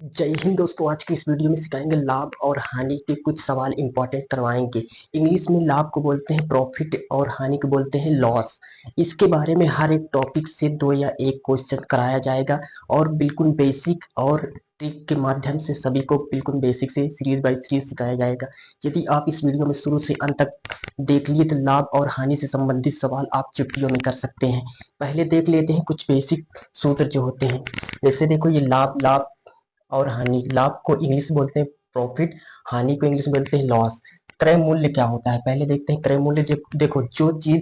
जय हिंद दोस्तों। आज की इस वीडियो में सिखाएंगे लाभ और हानि के कुछ सवाल इंपॉर्टेंट करवाएंगे। इंग्लिश में लाभ को बोलते हैं प्रॉफिट और हानि को बोलते हैं लॉस। इसके बारे में हर एक टॉपिक से दो या एक क्वेश्चन कराया जाएगा और बिल्कुल बेसिक और ट्रिक के माध्यम से सभी को बिल्कुल बेसिक से सीरीज बाय सीरीज सिखाया जाएगा। यदि आप इस वीडियो में शुरू से अंत तक देख लिए तो लाभ और हानि से संबंधित सवाल आप चुटकियों में कर सकते हैं। पहले देख लेते हैं कुछ बेसिक सूत्र जो होते हैं। जैसे देखो ये लाभ लाभ और हानि। लाभ को इंग्लिश में बोलते हैं प्रॉफिट, हानि को इंग्लिश में बोलते हैं लॉस। क्रय मूल्य क्या होता है पहले देखते हैं। क्रय मूल्य देखो जो चीज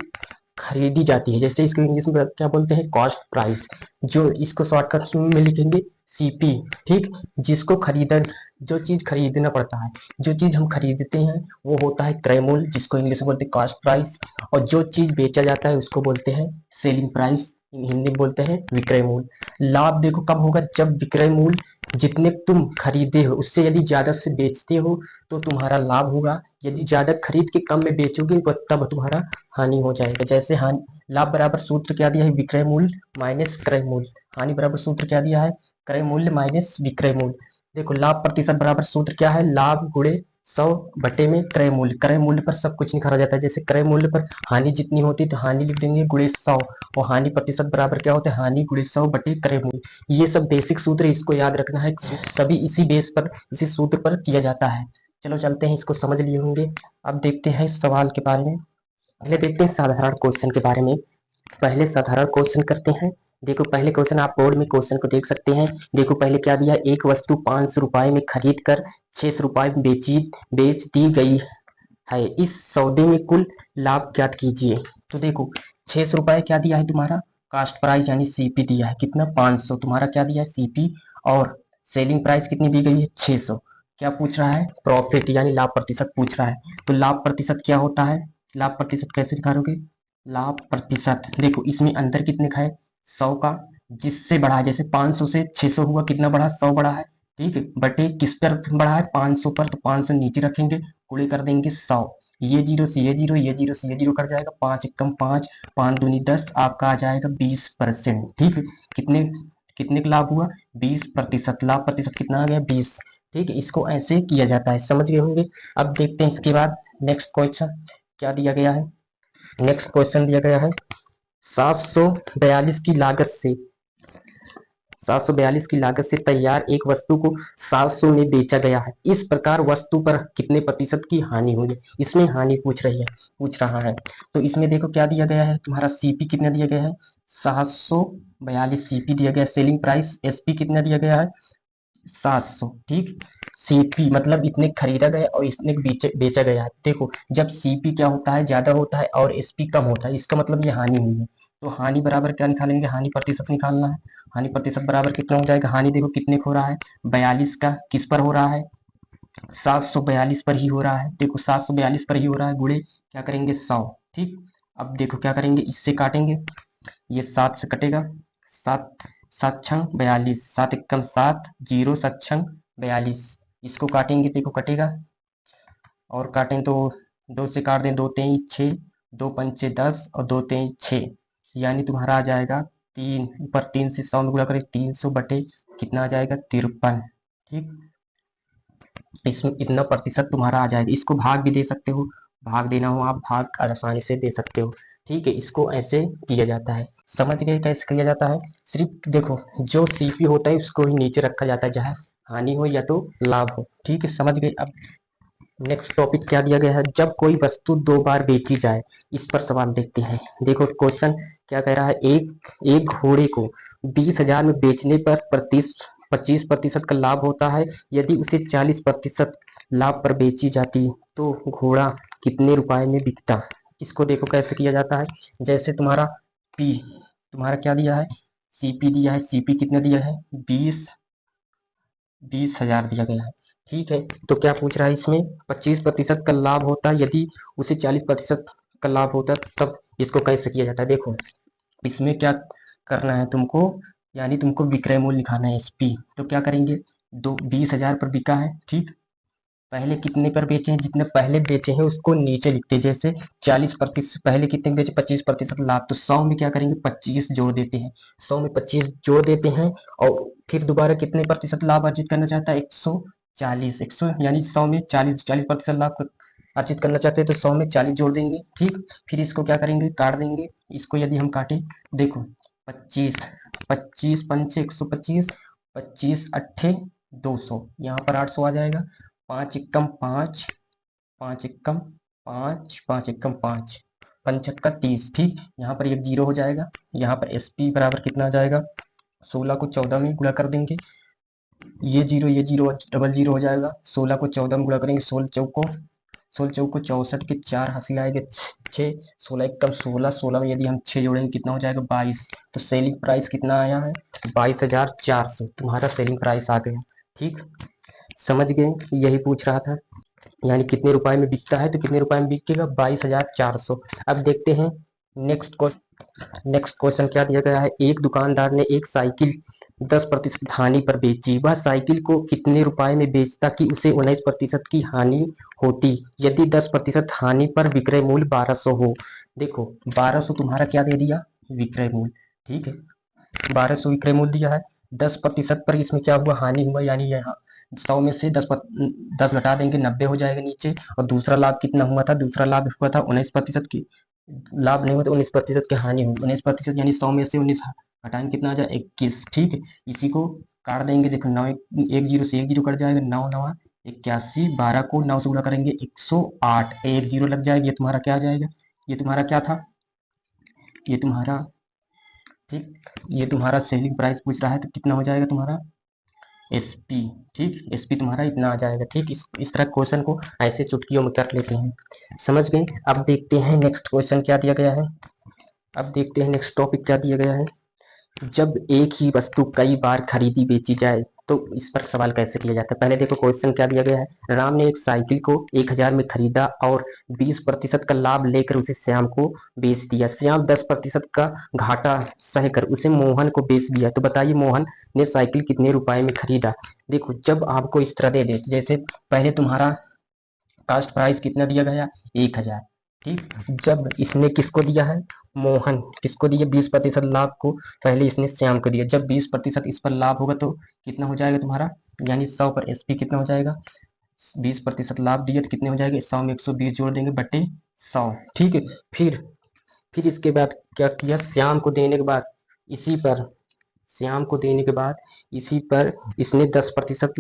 खरीदी जाती है, जैसे इसको इंग्लिश में क्या बोलते हैं कॉस्ट प्राइस, जो इसको शॉर्टकट में लिखेंगे सीपी। ठीक, जिसको खरीदन जो चीज खरीदना पड़ता है, जो चीज हम खरीदते हैं वो होता है क्रय मूल्य, जिसको इंग्लिश में बोलते हैं कॉस्ट प्राइस। और जो चीज बेचा जाता है उसको बोलते हैं सेलिंग प्राइस, हिंदी में बोलते हैं विक्रय मूल्य। लाभ देखो कब होगा, जब विक्रय मूल्य जितने तुम खरीदे हो उससे यदि ज्यादा से बेचते हो तो तुम्हारा लाभ होगा। यदि ज्यादा खरीद के कम में बेचोगे तो तब तुम्हारा हानि हो जाएगा। जैसे हानि, लाभ बराबर सूत्र क्या दिया है, विक्रय मूल्य माइनस क्रय मूल्य। हानि बराबर सूत्र क्या दिया है, क्रय मूल्य माइनस विक्रय मूल्य। देखो लाभ प्रतिशत बराबर सूत्र क्या है, लाभ गुणे 100 बटे में क्रय मूल्य। क्रय मूल्य पर सब कुछ निकाला जाता है। जैसे क्रय मूल्य पर हानि जितनी होती है तो हानि लिख देंगे गुणे 100, और हानि प्रतिशत बराबर क्या होता है, हानि गुणे 100 बटे क्रय मूल्य। ये सब बेसिक सूत्र इसको याद रखना है। सभी इसी बेस पर, इसी सूत्र पर किया जाता है। चलो चलते हैं, इसको समझ लिए होंगे। अब देखते हैं इस सवाल के बारे में। पहले देखते हैं साधारण क्वेश्चन के बारे में। पहले साधारण क्वेश्चन करते हैं। देखो पहले क्वेश्चन आप बोर्ड में क्वेश्चन को देख सकते हैं। देखो पहले क्या दिया, एक वस्तु 500 रुपए में खरीद कर 600 रुपए में बेच दी गई है, इस सौदे में कुल लाभ ज्ञात कीजिए। तो देखो 600 रुपए क्या दिया है, तुम्हारा कास्ट प्राइस यानी सीपी दिया है, कितना 500, तुम्हारा क्या दिया है सीपी। और सेलिंग प्राइस कितनी दी गई है 600। क्या पूछ रहा है, प्रॉफिट यानी लाभ प्रतिशत पूछ रहा है। तो लाभ प्रतिशत क्या होता है, लाभ प्रतिशत कैसे निकालोगे, लाभ प्रतिशत देखो इसमें अंदर कितने का है 100 का, जिससे बढ़ा है, जैसे 500 से 600 हुआ, कितना बढ़ा 100 बढ़ा है। ठीक है, बटे किस पर बढ़ा है 500 पर, तो 500 नीचे रखेंगे, गुणे कर देंगे 100। ये जीरो से ये जीरो, ये जीरो से ये जीरो कट जाएगा, 5 एकम 5, 5 दूनी 10, आपका आ जाएगा 20%। ठीक है, कितने कितने का लाभ हुआ 20%। लाभ प्रतिशत कितना आ गया 20। ठीक है, इसको ऐसे किया जाता है, समझ गए होंगे। अब देखते हैं इसके बाद नेक्स्ट क्वेश्चन क्या दिया गया है। नेक्स्ट क्वेश्चन दिया गया है 742 की लागत से 742 की लागत से तैयार एक वस्तु को 700 में बेचा गया है। इस प्रकार वस्तु पर कितने प्रतिशत की हानि हुई है, इसमें हानि पूछ रहा है। तो इसमें देखो क्या दिया गया है, तुम्हारा सीपी कितना दिया गया है 742 सीपी दिया गया है। सेलिंग प्राइस एसपी कितना दिया गया है 700। ठीक, सीपी मतलब इतने खरीदा गया और इतने बेचा गया है। देखो जब सीपी क्या होता है ज्यादा होता है और एसपी कम होता है, इसका मतलब ये हानि हुई है। तो हानि बराबर क्या निकालेंगे, हानि प्रतिशत निकालना है। हानि प्रतिशत बराबर कितना हो जाएगा, हानि देखो कितने को हो रहा है 42 का, किस पर हो रहा है 742 पर ही हो रहा है। देखो 742 पर ही हो रहा है, गुणे क्या करेंगे 100। ठीक, अब देखो क्या करेंगे, इससे काटेंगे, ये 7 से कटेगा, 7 7 छंग 42, 7 एकम 7, जीरो 7 छंग 42, इसको काटेंगे देखो कटेगा। और काटें तो 2 से काट दें, 2 तेई 6, 2 पंचे 10 और 2 तेई 6, यानी तुम्हारा आ जाएगा 3, ऊपर 3 से 100 में गुणा करें 300 बटे कितना आ जाएगा 53। ठीक, इसमें इतना प्रतिशत तुम्हारा आ जाएगा। इसको भाग भी दे सकते हो, भाग देना हो आप भाग आसानी से दे सकते हो। ठीक है, इसको ऐसे किया जाता है। समझ गए कैसे किया जाता है। सिर्फ देखो जो सीपी होता है उसको ही नीचे रखा जाता है, चाहे हानि हो या तो लाभ हो। ठीक है, समझ गए। अब नेक्स्ट टॉपिक क्या दिया गया है, जब कोई वस्तु 2 बार बेची जाए, इस पर सवाल देखते हैं। देखो क्वेश्चन क्या कह रहा है, एक एक घोड़े को 20,000 में बेचने पर 25% का लाभ होता है। यदि उसे 40% लाभ पर बेची जाती तो घोड़ा कितने रुपए में बिकता। इसको देखो कैसे किया जाता है। जैसे तुम्हारा पी, तुम्हारा क्या दिया है सीपी दिया है, सीपी कितना दिया है 20,000 दिया गया है। ठीक है, तो क्या पूछ रहा है इसमें 25% का लाभ होता है, यदि उसे 40% का लाभ होता है, तब इसको कैसे किया जाता है। देखो इसमें क्या करना है तुमको, यानी तुमको विक्रय मूल्य लिखाना है एसपी। तो क्या करेंगे, दो 20,000 पर बिका है, ठीक, पहले कितने पर बेचे हैं, जितने पहले बेचे हैं उसको नीचे लिखते हैं। जैसे 40% पहले कितने बेचे, 25% लाभ, तो 100 में क्या करेंगे, 25 जोड़ देते हैं। 100 में 25 जोड़ देते हैं और फिर दोबारा कितने प्रतिशत लाभ अर्जित करना चाहता है, 140, 100 यानी 100 में 40% लाभ अर्जित करना चाहते हैं तो 100 में 40 जोड़ देंगे। ठीक, फिर इसको क्या करेंगे, काट देंगे। इसको यदि हम काटें, देखो 25, 25 पंचे 125, 25 अट्ठे 200, यहाँ पर 800 आ जाएगा। 5 एकम 5, 5 एकम 5, 5 एकम 5, पंचक्का 30। ठीक, यहाँ पर एक जीरो हो जाएगा। यहाँ पर SP बराबर कितना आ जाएगा, 16 को 14 में गुणा कर देंगे, ये जीरो डबल जीरो हो जाएगा। 16 को 14 में गुणा करेंगे, 16 चौको 64 के 4 हासिल आएंगे 6, 16 एकम 16, 16 में यदि हम 6 जोड़ेंगे कितना हो जाएगा, 22। तो सेलिंग प्राइस कितना आया है, 22,400 तुम्हारा सेलिंग प्राइस आ गया। ठीक, समझ गए, यही पूछ रहा था। यानी कितने रुपए में बिकता है तो कितने रुपए में बिकेगा, 22,400। अब देखते हैं नेक्स्ट क्वेश्चन क्या दिया गया है। एक दुकानदार ने एक साइकिल 10% हानि पर बेची, वह साइकिल को कितने रुपए में बेचता कि उसे 19% की हानि होती, यदि 10% हानि पर विक्रय मूल्य 1200 हो। देखो 1200 तुम्हारा क्या दे दिया, विक्रय मूल्य। ठीक है, 1200 विक्रय मूल्य दिया है, 10% पर इसमें क्या हुआ, हानि हुआ, यानी यहाँ 100 में से 10 घटा देंगे, 90 हो जाएगा नीचे। और दूसरा लाभ कितना हुआ था, दूसरा लाभ हुआ था 19% की, लाभ नहीं हुआ तो 19% की हानि हुई। 19% यानी 100 में से 19 घटाएंगे, कितना आ जाए, 21। ठीक है, इसी को काट देंगे। देखो 9 एक जीरो से एक जीरो कट जाएगा, 9 9 81, 12 को 9 से गुणा करेंगे 108, एक जीरो लग जाएगा। ये तुम्हारा क्या आ जाएगा, ये तुम्हारा क्या था, ये तुम्हारा, ठीक, ये तुम्हारा सेलिंग प्राइस पूछ रहा है तो कितना हो जाएगा तुम्हारा, SP। ठीक, SP तुम्हारा इतना आ जाएगा। ठीक, इस तरह क्वेश्चन को ऐसे चुटकियों में कर लेते हैं, समझ गए। अब देखते हैं नेक्स्ट क्वेश्चन क्या दिया गया है। अब देखते हैं नेक्स्ट टॉपिक क्या दिया गया है। जब एक ही वस्तु कई बार खरीदी बेची जाए तो इस पर सवाल कैसे किया जाता है। पहले देखो क्वेश्चन क्या दिया गया है। राम ने एक साइकिल को 1000 में खरीदा और 20% का लाभ लेकर उसे श्याम को बेच दिया। श्याम 10% का घाटा सहकर उसे मोहन को बेच दिया, तो बताइए मोहन ने साइकिल कितने रुपए में खरीदा। देखो जब आपको इस तरह दे दे, जैसे पहले तुम्हारा कास्ट प्राइस कितना दिया गया, 1000। ठीक, जब इसने किसको दिया है, मोहन किसको दिया, 20% लाभ को पहले इसने श्याम को दिया। जब 20% इस पर लाभ होगा तो कितना हो जाएगा तुम्हारा, यानी 100 पर SP कितना हो जाएगा, 20% लाभ दिया तो कितने हो जाएगा, 100 में 120 जोड़ देंगे बटे 100। ठीक है, फिर इसके बाद क्या किया, श्याम को देने के बाद इसी पर, श्याम को देने के बाद इसी पर इसने 10%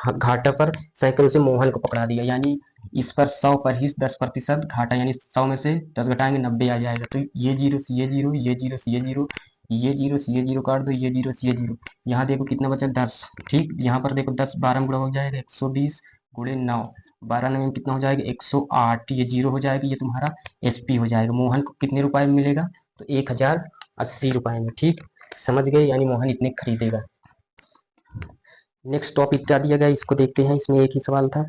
घाटा पर सहकर उसे मोहन को पकड़ा दिया, यानी इस पर 100 पर ही 10% घाटा, यानी 100 में से 10 घटाएंगे 90 आ जाएगा। तो ये जीरो से ये जीरो, ये जीरो से ये जीरो, ये जीरो से ये जीरो काट दो, ये जीरो से ये जीरो, यहाँ देखो कितना बचा, 10। ठीक, यहाँ पर देखो 10 12 में गुणा हो जाएगा, 120 गुणे 9, 12 में कितना हो जाएगा, 108, ये जीरो हो जाएगा, ये तुम्हारा SP हो जाएगा। मोहन को कितने रुपए में मिलेगा, तो 1080 रुपए में। ठीक, समझ गए, यानी मोहन इतने खरीदेगा। नेक्स्ट टॉपिक क्या दिया गया इसको देखते हैं। इसमें एक ही सवाल था।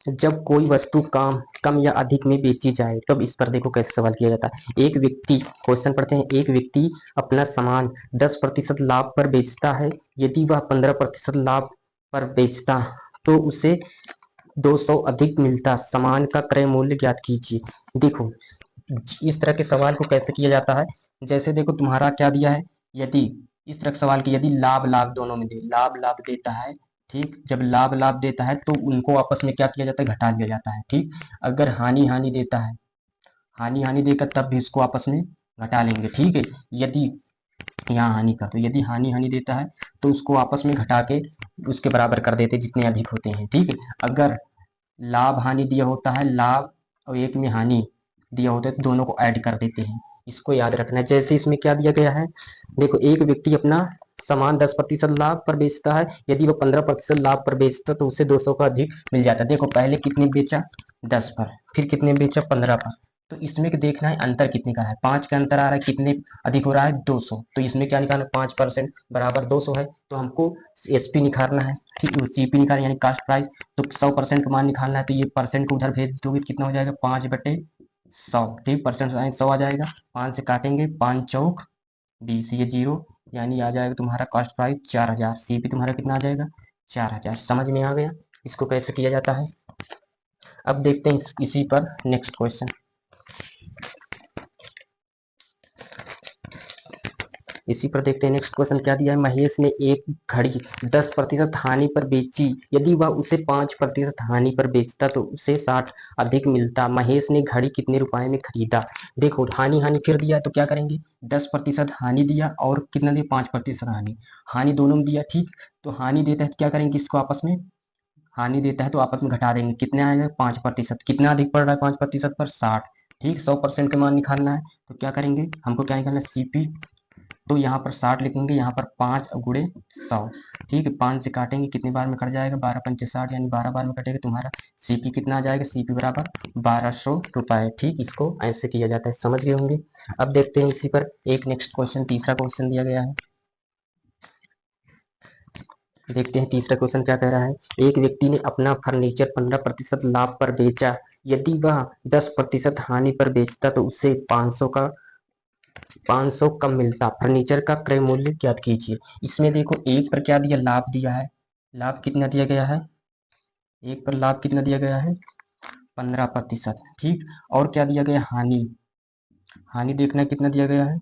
जब कोई वस्तु कम या अधिक में बेची जाए तब इस पर देखो कैसे सवाल किया जाता है। एक व्यक्ति, क्वेश्चन पढ़ते हैं, एक व्यक्ति अपना सामान 10% लाभ पर बेचता है, यदि वह 15% लाभ पर बेचता तो उसे 200 अधिक मिलता, सामान का क्रय मूल्य ज्ञात कीजिए। देखो इस तरह के सवाल को कैसे किया जाता है, जैसे देखो तुम्हारा क्या दिया है, यदि इस तरह के सवाल की, यदि लाभ लाभ दोनों में दे, लाभ लाभ देता है, ठीक, जब लाभ लाभ देता है तो उनको आपस में क्या किया जाता है, घटा लिया जाता है। ठीक, अगर हानि हानि देता है, हानि हानि देकर तब भी इसको आपस में घटा लेंगे। ठीक है, यदि यहाँ हानि का, तो यदि हानि हानि देता है तो उसको आपस में घटा के उसके बराबर कर देते जितने अधिक होते हैं। ठीक है, अगर लाभ हानि दिया होता है, लाभ और एक में हानि दिया होता है तो दोनों को ऐड कर देते हैं, इसको याद रखना है। जैसे इसमें क्या दिया गया है, देखो एक व्यक्ति अपना सामान 10% लाभ पर बेचता है, यदि वो 15% लाभ पर बेचता तो उसे 200 का अधिक मिल जाता। देखो पहले कितने बेचा, 10 पर, फिर कितने बेचा, 15 पर। तो इसमें देखना है अंतर कितने का है, 5 का अंतर आ रहा है, कितने अधिक हो रहा है, 200। तो इसमें क्या निकालना, 5% बराबर 200 है, तो हमको SP निकालना है। ठीक, CP निकालना यानी कास्ट प्राइस, तो 100% का मान निकालना है, तो ये परसेंट को उधर भेज दोगे कितना हो जाएगा, 5/100। ठीक, परसेंट 100 आ जाएगा, 5 से काटेंगे, 5 चौक 20, ये जीरो, यानी आ जाएगा तुम्हारा कॉस्ट प्राइस 4000। CP तुम्हारा कितना आ जाएगा, 4000। समझ में आ गया। इसको कैसे किया जाता है। अब देखते हैं इसी पर नेक्स्ट क्वेश्चन। इसी पर देखते हैं नेक्स्ट क्वेश्चन क्या दिया है। महेश ने एक घड़ी 10% हानि पर बेची, यदि वह उसे 5% हानि पर बेचता तो उसे 60 अधिक मिलता। महेश ने घड़ी कितने रुपए में खरीदा। देखो हानि हानि फिर दिया तो क्या करेंगे, 10% हानि दिया और कितना दिया, 5% हानि। हानि दोनों में दिया, ठीक। तो हानि देता है तो क्या करेंगे, इसको आपस में, हानि देता है तो आपस में घटा देंगे, कितने आएगा 5%, कितना अधिक पड़ रहा है 5% पर 60, ठीक। 100% का मान निकालना है तो क्या करेंगे, हमको क्या निकालना है, सीपी। तो यहाँ पर 60 लिखेंगे, यहाँ पर 5 गुणे 100, ठीक है। 5 से काटेंगे, कितनी बार में कट जाएगा, 12 पंचे 60, यानी 12 बार में कटेगा। तुम्हारा सीपी कितना आ जाएगा, सीपी बराबर 1200 रुपए, ठीक। इसको ऐसे किया जाता है, समझ गए होंगे। अब देखते हैं इसी पर एक नेक्स्ट क्वेश्चन, तीसरा क्वेश्चन दिया गया है। देखते हैं तीसरा क्वेश्चन क्या कह रहा है। एक व्यक्ति ने अपना फर्नीचर 15% लाभ पर बेचा, यदि वह 10% हानि पर बेचता तो उसे 500 कम मिलता। फर्नीचर का क्रय मूल्य ज्ञात कीजिए। इसमें देखो एक पर क्या दिया, लाभ दिया है। लाभ कितना दिया गया है, एक पर लाभ कितना दिया गया है, 15%, ठीक। और क्या दिया गया, हानि। हानि देखना कितना दिया गया है,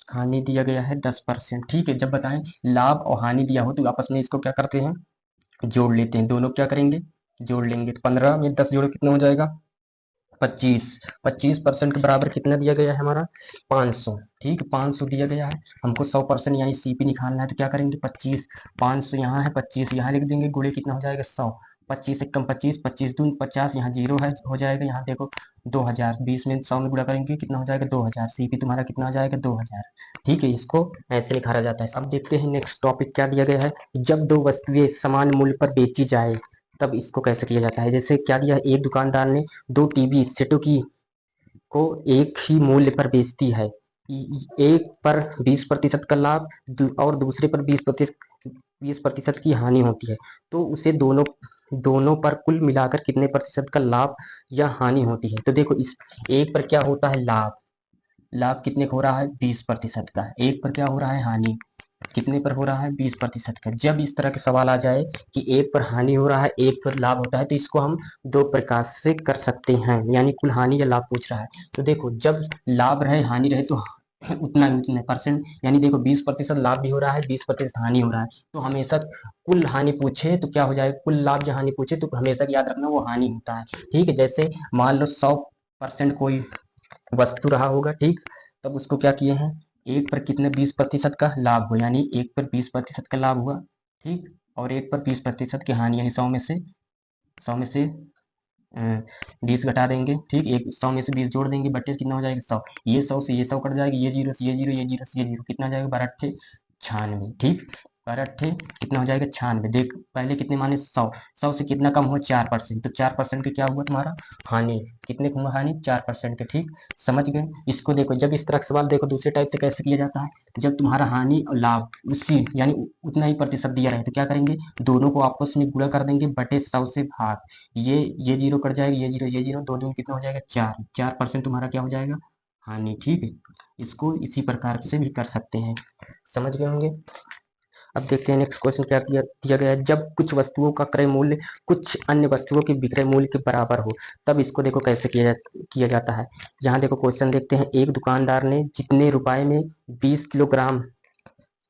हानि दिया गया है 10%, ठीक है। जब बताएं लाभ और हानि दिया हो तो आपस में इसको क्या करते हैं, जोड़ लेते हैं। दोनों क्या करेंगे, जोड़ लेंगे। 15 में 10 जोड़ो कितना हो जाएगा, 25। 25% के बराबर कितना दिया गया है हमारा, 500, ठीक। 500 दिया गया है, हमको 100% यानी सीपी निकालना है तो क्या करेंगे, 25, 500 यहाँ है, 25 यहाँ लिख देंगे, गुणे कितना हो जाएगा 100। 25 से कम 25, 25 दून 50, यहाँ जीरो है, हो जाएगा। यहाँ देखो 2000, 20 में 100 में गुणा करेंगे कितना हो जाएगा, 2000। सीपी तुम्हारा कितना आ जाएगा, 2000, ठीक है। इसको ऐसे निकाला जाता है। अब देखते हैं नेक्स्ट टॉपिक क्या दिया गया है। जब दो वस्तुएं समान मूल्य पर बेची जाए तब इसको कैसे किया जाता है। जैसे क्या दिया है, एक दुकानदार ने दो टीवी सेटों की को एक ही मूल्य पर बेचती है। एक पर 20% का लाभ और दूसरे पर 20% की हानि होती है, तो उसे दोनों दोनों पर कुल मिलाकर कितने प्रतिशत का लाभ या हानि होती है। तो देखो इस एक पर क्या होता है, लाभ। लाभ कितने का हो रहा है, 20% का। एक पर क्या हो रहा है, हानि। कितने पर हो रहा है, 20% का। जब इस तरह के सवाल आ जाए कि एक पर हानि हो रहा है एक पर लाभ होता है तो इसको हम दो प्रकार से कर सकते हैं, यानी कुल हानि या लाभ पूछ रहा है। तो देखो जब लाभ रहे हानि रहे तो उतना परसेंट, यानी देखो 20% लाभ भी हो रहा है, 20% हानि हो रहा है, तो हमेशा कुल हानि पूछे तो क्या हो जाएगा, कुल लाभ या हानि पूछे तो हमेशा याद रखना वो हानि होता है, ठीक है। जैसे मान लो 100% कोई वस्तु रहा होगा, ठीक। तब उसको क्या किए हैं, एक पर कितने 20% का लाभ हो, यानी एक पर 20% का लाभ हुआ, ठीक। और एक पर 20% की हानि, यानी 100 में से 20 घटा देंगे, ठीक। एक 100 में से 20 जोड़ देंगे, बटे कितना हो जाएगा 100। ये 100 से ये 100 कट जाएगा, ये जीरो से ये जीरो, ये जीरो से ये जीरो, कितना जाएगा 12 अट्ठे 96, ठीक। 12 अट्ठे कितना हो जाएगा 96। देख पहले कितने माने 100, 100 से कितना कम हुआ 4%, तो 4% का क्या हुआ तुम्हारा, हानि। कितने का हुआ हानि, 4% का, ठीक। समझ गए। इसको देखो जब इस तरह का सवाल देखो दूसरे टाइप से कैसे किया जाता है। जब तुम्हारा हानि और लाभ उसी यानी उतना ही प्रतिशत दिया रहे तो क्या करेंगे, दोनों को आपस में गुणा कर देंगे, बटे 100 से भाग। ये जीरो कट जाएगा, ये जीरो, दो दूनी कितना हो जाएगा 4, 4% तुम्हारा क्या हो जाएगा, हानि, ठीक है। इसको इसी प्रकार से भी कर सकते हैं, समझ गए होंगे। अब देखते हैं नेक्स्ट क्वेश्चन क्या दिया गया है। जब कुछ वस्तुओं का क्रय मूल्य कुछ अन्य वस्तुओं के विक्रय मूल्य के बराबर हो तब इसको देखो कैसे किया जाता है। यहाँ देखो क्वेश्चन देखते हैं। एक दुकानदार ने जितने रुपए में 20 किलोग्राम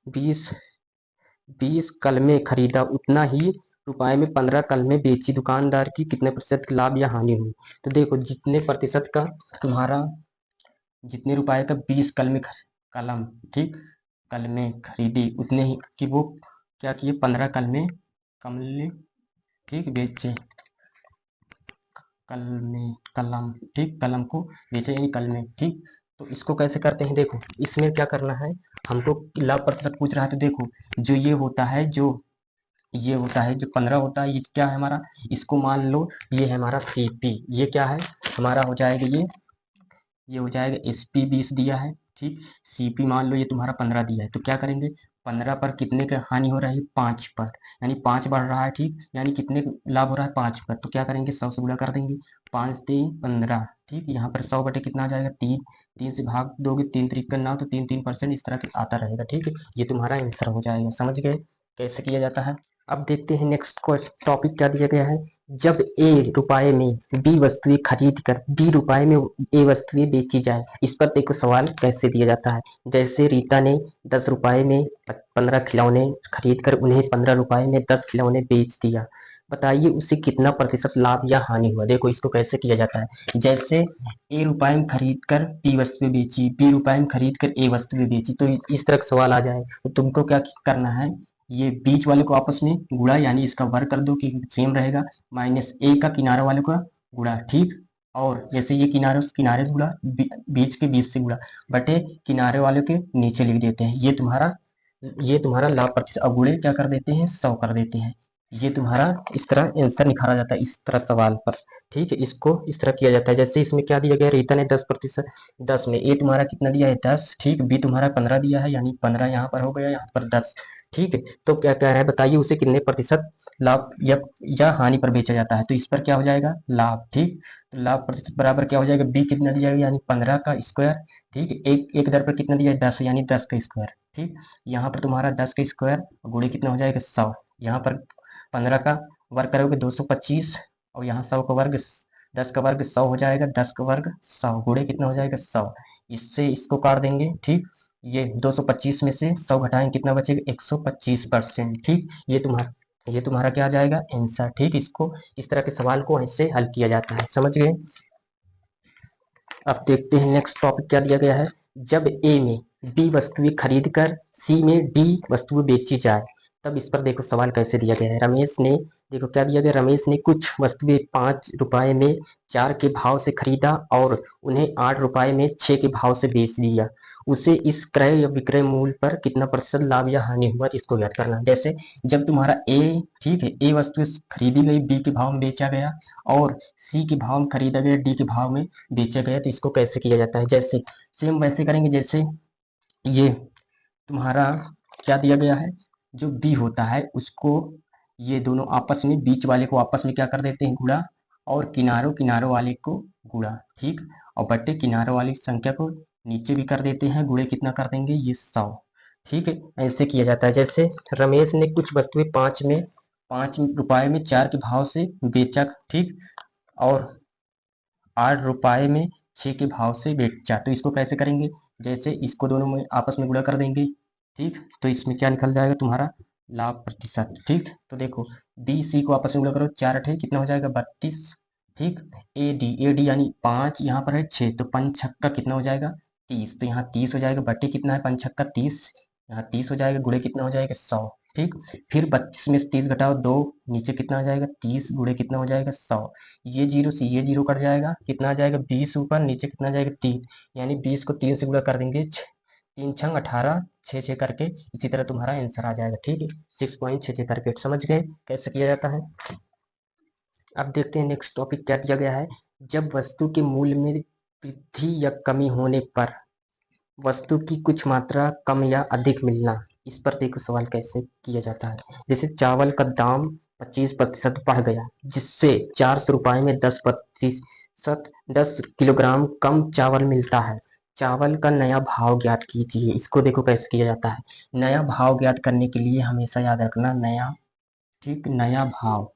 20 20 कलमें खरीदा उतना ही रुपए में 15 कलमें बेची। दुकानदार की कितने प्रतिशत की लाभ या हानि हुई। तो देखो जितने प्रतिशत का तुम्हारा, जितने रुपए का 20 कलम, ठीक, कलमें खरीदी उतने ही कि वो क्या किए, 15 कलमें, ठीक, बेचे। कलम, ठीक, कलम को बेचे यानी कलमें, ठीक। तो इसको कैसे करते हैं, देखो इसमें क्या करना है, हमको लाभ प्रतिशत पूछ रहा है तो देखो जो ये होता है जो 15 होता है, ये क्या है हमारा, इसको मान लो ये है हमारा सीपी। ये क्या है हमारा हो जाएगा, ये हो जाएगा एसपी 20 दिया है, ठीक। सीपी मान लो ये तुम्हारा 15 दिया है, तो क्या करेंगे 15 पर कितने का हानि हो रहा है, 5 पर, यानी 5 बढ़ रहा है, ठीक। यानी कितने लाभ हो रहा है 5 पर, तो क्या करेंगे 100 से गुणा कर देंगे, 5 3 15, ठीक। यहाँ पर 100 बटे कितना आ जाएगा 3, 3 से भाग दोगे 3 3 का 9, तो 3 3% इस तरह के आता रहेगा, ठीक है। ये तुम्हारा आंसर हो जाएगा, समझ गए कैसे किया जाता है। अब देखते हैं नेक्स्ट टॉपिक क्या दिया गया है। जब ए रुपए में बी वस्तुएं खरीद कर बी रुपए में ए वस्तुएं बेची जाए, इस पर देखो सवाल कैसे दिया जाता है। जैसे रीता ने 10 रुपए में 15 खिलौने खरीद कर उन्हें 15 रुपए में 10 खिलौने बेच दिया, बताइए उसे कितना प्रतिशत लाभ या हानि हुआ। देखो इसको कैसे किया जाता है। जैसे ए रुपए में खरीद कर बी वस्तुएं बेची, बी रुपए में खरीद कर ए वस्तुएं बेची, तो इस तरह का सवाल आ जाए तो तुमको क्या करना है, ये बीच वाले को आपस में गुणा यानी इसका वर्ग कर दो कि सेम रहेगा, माइनस ए का किनारे वाले का गुणा, ठीक। और जैसे ये किनारे उस किनारे से गुणा, बीच के बीच से गुणा, बटे किनारे वाले के नीचे लिख देते हैं। ये तुम्हारा लाभ प्रतिशत, अब गुणे क्या कर देते हैं 100 कर देते हैं। ये तुम्हारा इस तरह आंसर निकाला जाता है इस तरह सवाल पर, ठीक है। इसको इस तरह किया जाता है। जैसे इसमें क्या दिया गया, रीता ने 10%, 10 में ए तुम्हारा कितना दिया है 10, ठीक, बी तुम्हारा 15 दिया है, यानी 15 यहाँ पर हो गया, यहाँ पर 10, ठीक है। तो क्या कह रहा है, बताइए उसे कितने प्रतिशत लाभ या हानि पर बेचा जाता है। तो इस पर क्या हो जाएगा लाभ, ठीक। तो लाभ प्रतिशत बराबर क्या हो जाएगा, बी कितना दिया है यानी 15 का स्क्वायर, ठीक। एक एक दर पर कितना दिया है 10 यानी 10 का स्क्वायर, ठीक। यहाँ पर तुम्हारा 10 का स्क्वायर गुणे कितना हो जाएगा 100, यहाँ पर 15 का वर्ग करोगे 225, और यहाँ 100 का वर्ग 10 का वर्ग 100 हो जाएगा, 10 का वर्ग 100 गुणे कितना हो जाएगा 100, इससे इसको काट देंगे, ठीक। ये 225 में से 100 घटाएंगे कितना बचेगा 125%, ठीक। ये तुम्हारा क्या आ जाएगा आंसर, ठीक। इसको इस तरह के सवाल को ऐसे हल किया जाता है, समझ गए। अब देखते हैं नेक्स्ट टॉपिक क्या दिया गया है। जब ए में बी वस्तुएं खरीद कर सी में डी वस्तुएं बेची जाए, तब इस पर देखो सवाल कैसे दिया गया है। रमेश ने, देखो क्या दिया गया, रमेश ने कुछ वस्तुएं 5 रुपए में 4 के भाव से खरीदा और उन्हें 8 रुपए में 6 के भाव से बेच दिया, उसे इस क्रय या विक्रय मूल्य पर कितना प्रतिशत लाभ या हानि हुआ, तो इसको ज्ञात करना है। जैसे जब तुम्हारा ए, ठीक है, ए वस्तु खरीदी गई बी के भाव में बेचा गया और सी के भाव में खरीदा गया डी के भाव में बेचा गया, तो इसको कैसे किया जाता है। जैसे सेम वैसे करेंगे, जैसे ये तुम्हारा क्या दिया गया है, जो बी होता है उसको ये दोनों आपस में, बीच वाले को आपस में क्या कर देते हैं गुणा, और किनारों वाले को गुणा, ठीक। और बट्टे किनारों वाली संख्या को नीचे भी कर देते हैं, गुणे कितना कर देंगे ये 100, ठीक है। ऐसे किया जाता है। जैसे रमेश ने कुछ वस्तुएं 5 रुपए में 4 के भाव से बेचा, ठीक, और 8 रुपए में 6 के भाव से बेचा, तो इसको कैसे करेंगे, जैसे इसको दोनों में आपस में गुणा कर देंगे, ठीक। तो इसमें क्या निकल जाएगा तुम्हारा लाभ प्रतिशत, ठीक। तो देखो बी सी को आपस में गुणा करो, 4 अठे कितना हो जाएगा 32, ठीक। ए डी यानी 5 यहाँ पर है 6, तो 5 छक्का कितना हो जाएगा 30, तो यहाँ 30 हो जाएगा, बट्टे कितना है 5 छक्का 30, यहाँ 30 हो जाएगा, गुणे कितना हो जाएगा 100, ठीक। फिर 32 में से 30 घटाओ 2, नीचे कितना आ जाएगा 30, गुणे कितना हो जाएगा 100, ये जीरो से ये जीरो कट जाएगा, कितना आ जाएगा 20 ऊपर, नीचे कितना आ जाएगा 3, यानी 20 को 3 से गुणा कर देंगे, 3 छंग 18, 6 6 करके, इसी तरह तुम्हारा आंसर आ जाएगा, ठीक है। 6.66 करके, समझ गए कैसे किया जाता है। अब देखते हैं नेक्स्ट टॉपिक क्या दिया गया है। जब वस्तु के मूल्य में वृद्धि या कमी होने पर वस्तु की कुछ मात्रा कम या अधिक मिलना, इस पर देखो सवाल कैसे किया जाता है। जैसे चावल का दाम 25% बढ़ गया, जिससे 400 रुपए में 10 किलोग्राम कम चावल मिलता है, चावल का नया भाव ज्ञात कीजिए। इसको देखो कैसे किया जाता है। नया भाव ज्ञात करने के लिए हमेशा याद रखना नया, ठीक, नया भाव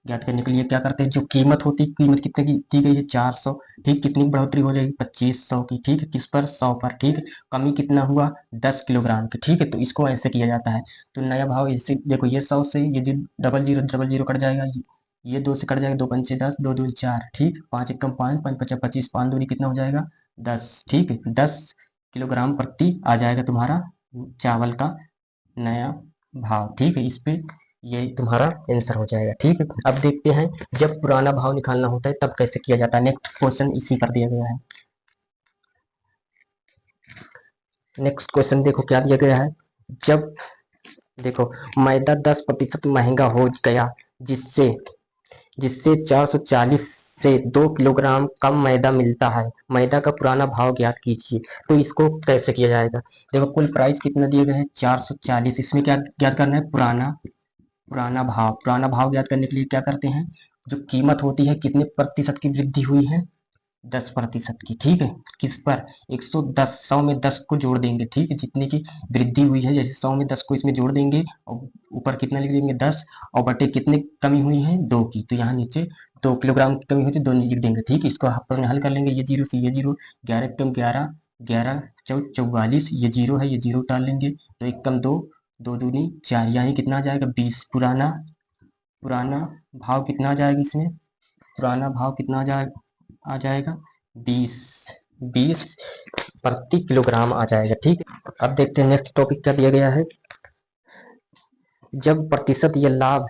ज्ञात करने के लिए क्या करते हैं, जो कीमत होती है, कीमत कितने की दी गई है 400, ठीक, कितनी बढ़ोतरी हो जाएगी 2500 की, ठीक है, किस पर 100 पर, ठीक है। कमी कितना हुआ 10 किलोग्राम की, ठीक है। तो इसको ऐसे किया जाता है। तो नया भाव इसे देखो, ये 100 से ये डबल जीरो कट जाएगा, ये 2 से कट जाएगा, 2 पंचे 10, 2 दूनी 4, ठीक, 5 एकम 5, 5 पचा 25, 5 दूनी कितना हो जाएगा 10, ठीक है। 10 किलोग्राम प्रति आ जाएगा तुम्हारा चावल का नया भाव, ठीक है। इस पे ये तुम्हारा आंसर हो जाएगा, ठीक है। अब देखते हैं जब पुराना भाव निकालना होता है तब कैसे किया जाता है। नेक्स्ट क्वेश्चन इसी पर दिया गया है। नेक्स्ट क्वेश्चन देखो क्या दिया गया है। जब देखो मैदा 10% महंगा हो गया, जिससे जिससे 440 से 2 किलोग्राम कम मैदा मिलता है, मैदा का पुराना भाव ज्ञात कीजिए। तो इसको कैसे किया जाएगा। देखो कुल प्राइस कितना दिया गया है 440, इसमें क्या ज्ञात करना है पुराना भाव ज्ञात करने के लिए क्या करते हैं, जो कीमत होती है कितने प्रतिशत की वृद्धि हुई है 10% की, ठीक है। किस पर? 110, 100 में 10 को जोड़ देंगे, ठीक है, जितने की वृद्धि हुई है, जैसे 100 में 10 को इसमें जोड़ देंगे और ऊपर कितना लिख देंगे 10, और बटे कितने कमी हुई है 2 की, तो यहाँ नीचे 2 किलोग्राम की कमी हुई थी, 2 लिख देंगे, ठीक है। इसको आपस में हल कर लेंगे, ये जीरो से ये जीरो, 11 कम 11, 11 चौक 44, ये जीरो है, ये जीरो उतार लेंगे, तो 1 कम 2, 2 दूनी 4, यानी कितना आ जाएगा 20। पुराना पुराना भाव कितना आ जाएगा इसमें? पुराना भाव कितना आ जाएगा 20, 20 प्रति किलोग्राम आ जाएगा, ठीक है। अब देखते हैं नेक्स्ट टॉपिक क्या दिया गया है। जब प्रतिशत या लाभ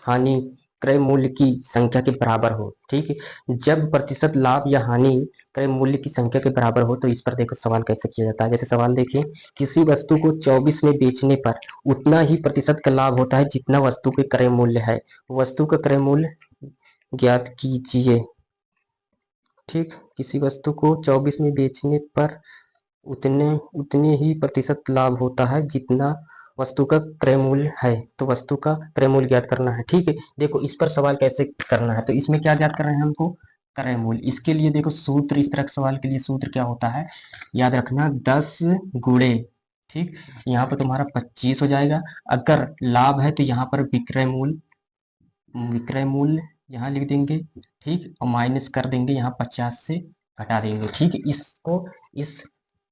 हानि क्रय मूल्य की संख्या के बराबर हो, ठीक है। जब प्रतिशत लाभ या हानि क्रय मूल्य की संख्या के बराबर हो, तो इस पर देखो सवाल कैसे किया जाता है। जैसे सवाल देखिए, किसी वस्तु को 24 में बेचने पर उतना ही प्रतिशत का लाभ होता है जितना वस्तु के क्रय मूल्य है। वस्तु का क्रय मूल्य ज्ञात कीजिए, ठीक। किसी वस्तु को 24 में बेचने पर उतने उतने ही प्रतिशत लाभ होता है जितना वस्तु का क्रय मूल्य है, तो वस्तु का क्रय मूल्य ज्ञात करना है, ठीक है। देखो इस पर सवाल कैसे करना है, तो इसमें क्या ज्ञात करना है हमको? क्रय मूल्य। इसके लिए देखो सूत्र, इस तरह के सवाल के लिए सूत्र क्या होता है, याद रखना 10 गुणे, ठीक, यहाँ पर तुम्हारा 25 हो जाएगा। अगर लाभ है तो यहाँ पर विक्रय मूल्य यहाँ लिख देंगे, ठीक, और माइनस कर देंगे यहाँ 50 से घटा देंगे, ठीक है। इसको इस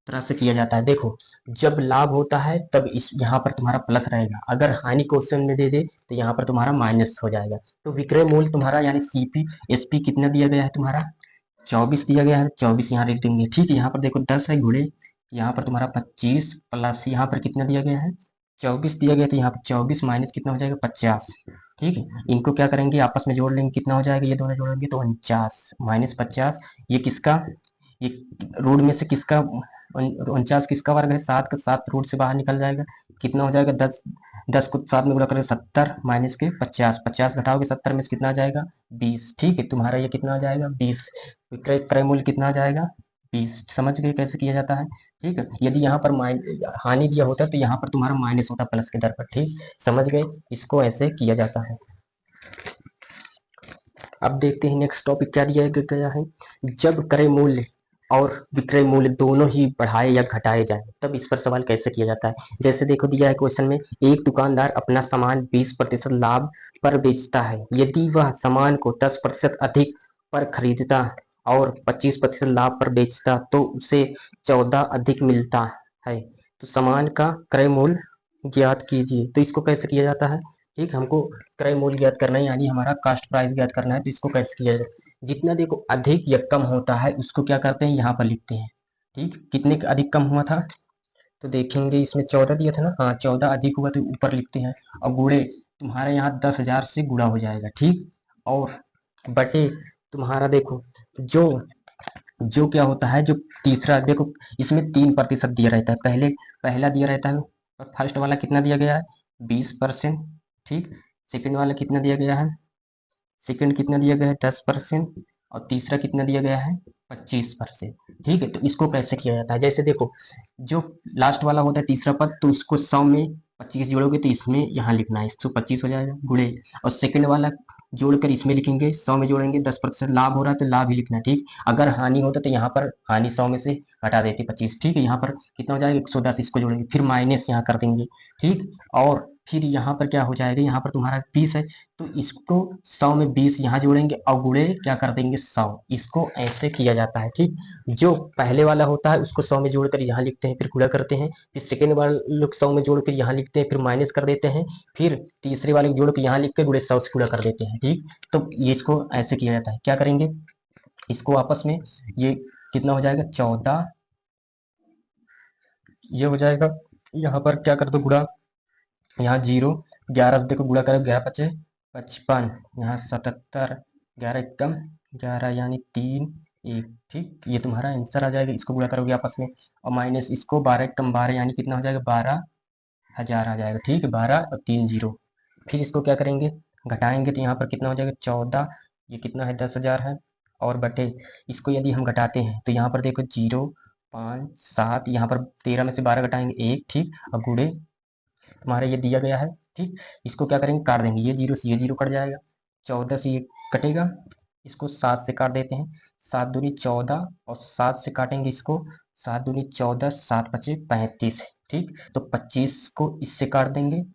तरह से किया जाता है। देखो जब लाभ होता है तब इस यहाँ पर तुम्हारा प्लस रहेगा, अगर हानि क्वेश्चन में दे दे तो यहाँ पर तुम्हारा माइनस हो जाएगा। तो विक्रय मूल्य तुम्हारा यानी सीपी एसपी कितना दिया गया है तुम्हारा? 24 दिया गया है, 24 यहाँ लिख देंगे, ठीक है। यहाँ पर देखो 10 है गुणे, यहाँ पर तुम्हारा 25 प्लस यहाँ पर कितना दिया गया है 24 दिया गया, तो यहाँ पर 24 माइनस कितना हो जाएगा 50, ठीक है। इनको क्या करेंगे आपस में जोड़ लेंगे, कितना हो जाएगा, ये दोनों जोड़ेंगे तो 49 माइनस 50, ये किसका, ये रूट में से किसका 49 किसका वर्ग है 7 का, 7 रूट से बाहर निकल जाएगा, कितना हो जाएगा 10, 10 को 7 में गुणा करेंगे 70 माइनस के 50, 50 घटाओगे 70 में से कितना आ जाएगा 20, ठीक है। तुम्हारा ये कितना आ जाएगा 20, विक्रय क्रय मूल्य कितना आ जाएगा 20। समझ गए कैसे किया जाता है, ठीक है। यदि यहाँ पर हानि दिया होता तो यहाँ पर तुम्हारा माइनस होता प्लस के दर पर, ठीक, समझ गए, इसको ऐसे किया जाता है। अब देखते हैं नेक्स्ट टॉपिक क्या दिया गया है। जब क्रय मूल्य और विक्रय मूल्य दोनों ही बढ़ाए या घटाए जाए तब इस पर सवाल कैसे किया जाता है। जैसे देखो दिया है क्वेश्चन में, एक दुकानदार अपना सामान 20% लाभ पर बेचता है। यदि वह सामान को 10% अधिक पर खरीदता और 25% लाभ पर बेचता तो उसे 14 अधिक मिलता है। तो सामान का क्रय मूल्य ज्ञात कीजिए। तो इसको कैसे किया जाता है, ठीक, हमको क्रय मूल्य ज्ञात करना है यानी हमारा कास्ट प्राइस ज्ञात करना है। तो इसको कैसे किया जाए, जितना देखो अधिक या कम होता है उसको क्या करते हैं यहाँ पर लिखते हैं, ठीक। कितने का अधिक कम हुआ था, तो देखेंगे इसमें 14 दिया था ना, हाँ 14 अधिक हुआ तो ऊपर लिखते हैं, और गुणे तुम्हारे यहाँ 10,000 से गुणा हो जाएगा, ठीक, और बटे तुम्हारा देखो जो जो क्या होता है, जो तीसरा देखो इसमें 3% दिया रहता है, पहला दिया रहता है, और फर्स्ट वाला कितना दिया गया है 20%, ठीक। सेकंड वाला कितना दिया गया है, सेकंड कितना दिया गया है 10%, और तीसरा कितना दिया गया है 25%, ठीक है। तो इसको कैसे किया जाता है, जैसे देखो जो लास्ट वाला होता है तीसरा पद, तो उसको 100 में 25 जोड़ोगे तो इसमें यहाँ लिखना है 125 हो जाएगा गुणे, और सेकंड वाला जोड़कर इसमें लिखेंगे, 100 में जोड़ेंगे 10% लाभ हो रहा है तो लाभ ही लिखना है, ठीक। अगर हानि होता तो यहाँ पर हानि 100 में से हटा देते 25, ठीक है। यहाँ पर कितना हो जाएगा 110, इसको जोड़ेंगे फिर माइनस यहाँ कर देंगे, ठीक, और फिर यहाँ पर क्या हो जाएगा, यहाँ पर तुम्हारा 20 है तो इसको 100 में 20 यहाँ जोड़ेंगे और गुणे क्या कर देंगे 100, इसको ऐसे किया जाता है, ठीक। जो पहले वाला होता है उसको 100 में जोड़कर यहाँ लिखते हैं, फिर गुणा करते हैं, फिर सेकेंड वाले लोग 100 में जोड़कर यहाँ लिखते हैं, फिर माइनस कर देते हैं, फिर तीसरे वाले को जोड़कर यहाँ लिख कर गुणे 100 से गुणा कर देते हैं, ठीक। तो ये इसको ऐसे किया जाता है, क्या करेंगे इसको आपस में, ये कितना हो जाएगा 14, ये हो जाएगा, यहाँ पर क्या कर दो गुणा, यहाँ 0, 11 से देखो गुणा करो 11 पचे 55, यहाँ 77, 11 एकम 11 यानी 3 1, ठीक, ये तुम्हारा आंसर आ जाएगा। इसको गुणा करोगे आपस में, और माइनस इसको 12 एकम 12 यानी कितना हो जाएगा 12,000 आ जाएगा, ठीक है, 12 और 3 0। फिर इसको क्या करेंगे घटाएंगे, तो यहाँ पर कितना हो जाएगा 14, ये कितना है 10,000 है, और बटे इसको यदि हम घटाते हैं तो यहाँ पर देखो 0 5 7, यहाँ पर 13 में से 12 घटाएंगे 1, ठीक, और गुणे तुम्हारा ये दिया गया है, ठीक। इसको क्या करेंगे काट देंगे, ये 0 से ये 0 कट जाएगा, 14 से ये कटेगा, इसको 7 से काट देते हैं, 7 दूनी 14 और 7 से काटेंगे इसको, 7 दूनी 14, 7 पचे 35। ठीक, तो 25 को इससे काट देंगे,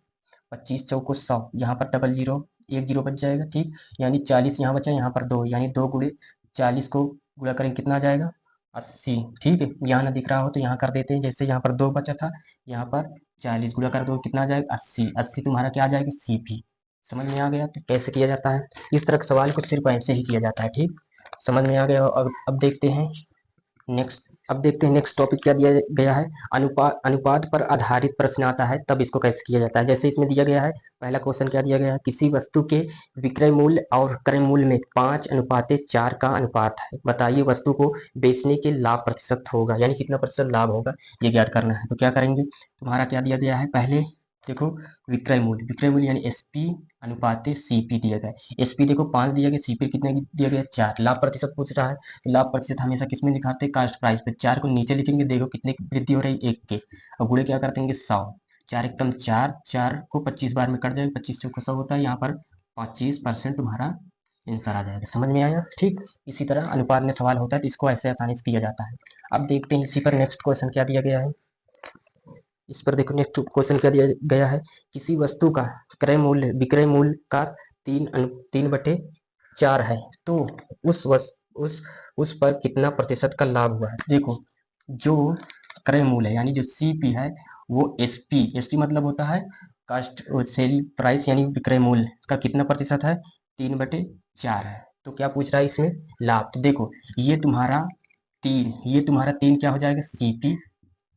25 चौको 100, यहाँ पर डबल जीरो, एक जीरो बच जाएगा। ठीक, यानी 40 यहाँ बचा, यहाँ पर 2, यानी 2 गुणे 40 को गुणा करेंगे कितना आ जाएगा 80। ठीक है, यहाँ ना दिख रहा हो तो यहाँ कर देते हैं, जैसे यहाँ पर 2 बचा था, यहाँ पर 40 गुणा कर दो कितना आ जाएगा 80, 80 तुम्हारा क्या आ जाएगा सीपी। समझ में आ गया तो कैसे किया जाता है इस तरह के सवाल को, सिर्फ ऐसे ही किया जाता है। ठीक, समझ में आ गया। अब देखते हैं नेक्स्ट, अब देखते हैं नेक्स्ट टॉपिक क्या दिया गया है। अनुपात पर आधारित प्रश्न आता है तब इसको कैसे किया जाता है। जैसे इसमें दिया गया है, पहला क्वेश्चन क्या दिया गया है, किसी वस्तु के विक्रय मूल्य और क्रय मूल्य में 5:4 का अनुपात है, बताइए वस्तु को बेचने के लाभ प्रतिशत होगा, यानी कितना प्रतिशत लाभ होगा ये ज्ञात करना है। तो क्या करेंगे, तुम्हारा क्या दिया गया है, पहले देखो विक्रय मूल्य यानी एसपी अनुपाते सीपी दिया गया है। एसपी देखो 5 दिया गया, सीपी कितने दिया गया 4। लाभ प्रतिशत पूछ रहा है, तो लाभ प्रतिशत हमेशा किसमें दिखाते हैं, कास्ट प्राइस पे। 4 को नीचे लिखेंगे, देखो कितने की वृद्धि हो रही है 1 के, और गुणे क्या कर देंगे 100, 4 एकदम 4, 4 को 25 बार में कट जाएगा, 25 चौको 100 होता है, यहाँ पर 25% तुम्हारा आंसर आ जाएगा। समझ में आया। ठीक, इसी तरह अनुपात में सवाल होता है तो इसको ऐसे आसानी से किया जाता है। अब देखते हैं इसी पर नेक्स्ट क्वेश्चन क्या दिया गया है। इस पर देखो नेक्स्ट क्वेश्चन क्या दिया गया है, किसी वस्तु का क्रय मूल्य विक्रय मूल्य का 3/4 है, तो उस पर कितना प्रतिशत का लाभ हुआ है। देखो जो क्रय मूल्य है यानी जो सीपी है वो एसपी मतलब होता है कास्ट सेल प्राइस, यानी विक्रय मूल्य का कितना प्रतिशत है 3/4 है। तो क्या पूछ रहा है इसमें लाभ, तो देखो ये तुम्हारा 3, ये तुम्हारा 3 क्या हो जाएगा सीपी।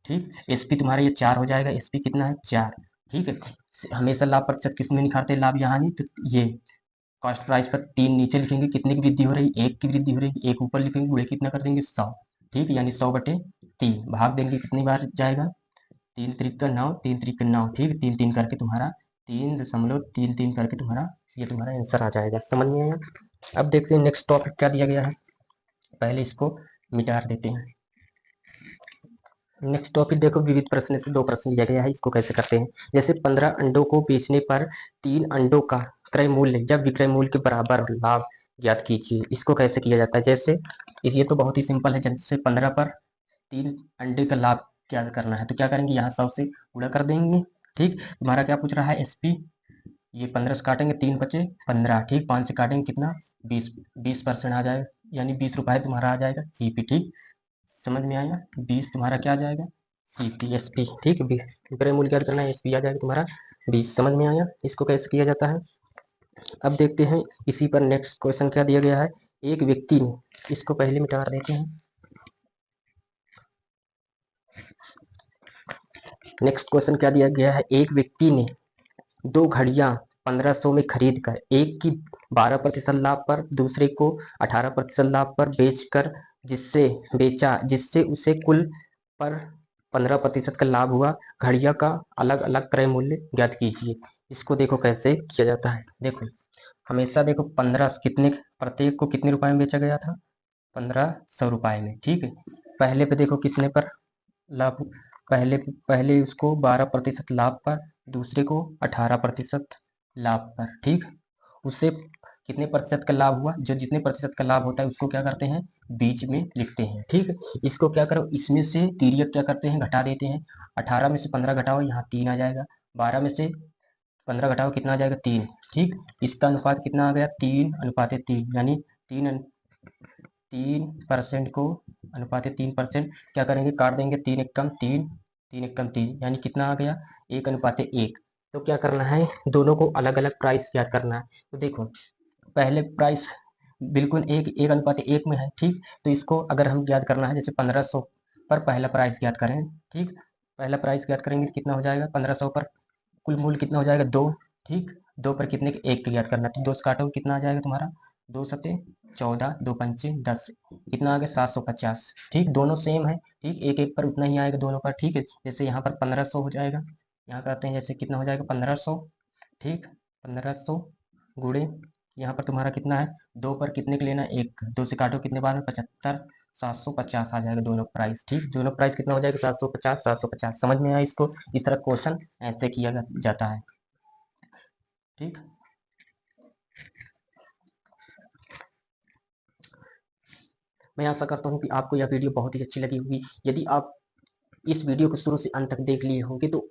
ठीक, एसपी तुम्हारा ये 4 हो जाएगा, एसपी कितना है 4। ठीक है, हमेशा लाभ प्रतिशत किस में निखारते हैं, लाभ यहाँ नहीं, तो ये कॉस्ट प्राइस पर 3 नीचे लिखेंगे, कितने की वृद्धि हो रही है 1 की वृद्धि हो रही है, 1 ऊपर लिखेंगे, गुणे कितना कर देंगे 100। ठीक, यानी 100/3 भाग देंगे कितनी बार जाएगा 3 त्रिक का 9, 3 त्रिक का 9। ठीक, 3 3 करके तुम्हारा 3.33 करके तुम्हारा ये तुम्हारा आंसर आ जाएगा। समझ में आया। अब देखते हैं नेक्स्ट टॉपिक क्या दिया गया है, पहले इसको मिटा देते हैं। नेक्स्ट टॉपिक देखो, विविध प्रश्न से 2 प्रश्न दिया गया है, इसको कैसे करते हैं। जैसे 15 अंडों को बेचने पर 3 अंडों का क्रय मूल्य या विक्रय मूल्य के बराबर लाभ ज्ञात कीजिए, इसको कैसे किया जाता है। जैसे ये तो बहुत ही सिंपल है, जैसे 15 पर 3 अंडे का लाभ क्या करना है, तो क्या करेंगे यहाँ 100 से गुणा कर देंगे। ठीक, तुम्हारा क्या पूछ रहा है एसपी, ये 15 से काटेंगे 3 बचे 15। ठीक, 5 से काटेंगे कितना 20, 20% आ जाएगा, यानी 20 रुपए तुम्हारा आ जाएगा सीपी। ठीक, समझ में आया, 20 तुम्हारा क्या आ जाएगा सीपी एसपी। ठीक, विक्रय मूल्य क्या करना है एसपी आ जाएगा तुम्हारा 20। समझ में आया, इसको कैसे किया जाता है। अब देखते हैं इसी पर नेक्स्ट क्वेश्चन क्या दिया गया है, एक व्यक्ति ने, इसको पहले मिटा देते हैं। नेक्स्ट क्वेश्चन क्या दिया गया है, एक व्यक्ति ने 2 घड़ियां 1500 में खरीद कर एक की 12% लाभ पर, दूसरे को 18% लाभ पर बेचकर जिससे उसे कुल पर 15% का लाभ हुआ। घड़िया का अलग अलग क्रय मूल्य ज्ञात कीजिए। इसको देखो कैसे किया जाता है। देखो हमेशा देखो 15 कितने, प्रत्येक को कितने रुपए में बेचा गया था 1500 रुपए में। ठीक है, पहले पे देखो कितने पर लाभ, पहले पहले उसको 12% लाभ पर, दूसरे को 18% लाभ पर। ठीक, उससे कितने प्रतिशत का लाभ हुआ, जो जितने प्रतिशत का लाभ होता है उसको क्या करते हैं बीच में लिखते हैं। ठीक, इसको क्या करो, इसमें से तिर्यक क्या करते हैं घटा देते हैं, 18 में से 15 घटाओ यहाँ 3 आ जाएगा, 12 में से 15 घटाओ कितना आ जाएगा 3। ठीक, इसका अनुपात कितना आ गया 3:3, यानी 3% को अनुपात 3% क्या करेंगे काट देंगे, 3 एकम 3, 3 एकम 3, यानी कितना आ गया 1:1। तो क्या करना है, दोनों को अलग अलग प्राइस याद करना है। तो देखो पहले प्राइस बिल्कुल 1:1 में है। ठीक, तो इसको अगर हम ज्ञात करना है, जैसे 1500 पर पहला प्राइस ज्ञात करें। ठीक, पहला प्राइस ज्ञात करेंगे कितना हो जाएगा 1500 पर कुल मूल्य कितना हो जाएगा 2। ठीक, 2 पर कितने के 1 के ज्ञात करना, तो 2 से काटोगे कितना आ जाएगा तुम्हारा 2 सते 14, 2 पंचे 10, कितना आ गया 750। ठीक, दोनों सेम है। ठीक, एक एक पर उतना ही आएगा दोनों पर। ठीक है, जैसे यहाँ पर 1500 हो जाएगा, यहाँ करते हैं जैसे कितना हो जाएगा 1500। ठीक, 1500 गुणे यहाँ पर तुम्हारा कितना है 2 पर कितने के लेना है 1, 2 से काटो कितने बार में 75, 750 आ जाएगा दोनों प्राइस। ठीक, दोनों प्राइस कितना हो जाएगा 750, 750। समझ में आया इसको, इस तरह क्वेश्चन ऐसे किया जाता है। ठीक, मैं आशा करता हूँ कि आपको यह वीडियो बहुत ही अच्छी लगी होगी। यदि आप इस वीडियो को शुरू से अंत तक देख लिए होंगे तो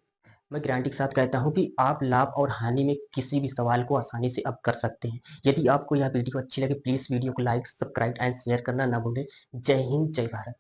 मैं गारंटी के साथ कहता हूँ कि आप लाभ और हानि में किसी भी सवाल को आसानी से अब कर सकते हैं। यदि आपको यह वीडियो अच्छी लगे प्लीज़ वीडियो को लाइक, सब्सक्राइब एंड शेयर करना ना भूलें। जय हिंद, जय भारत।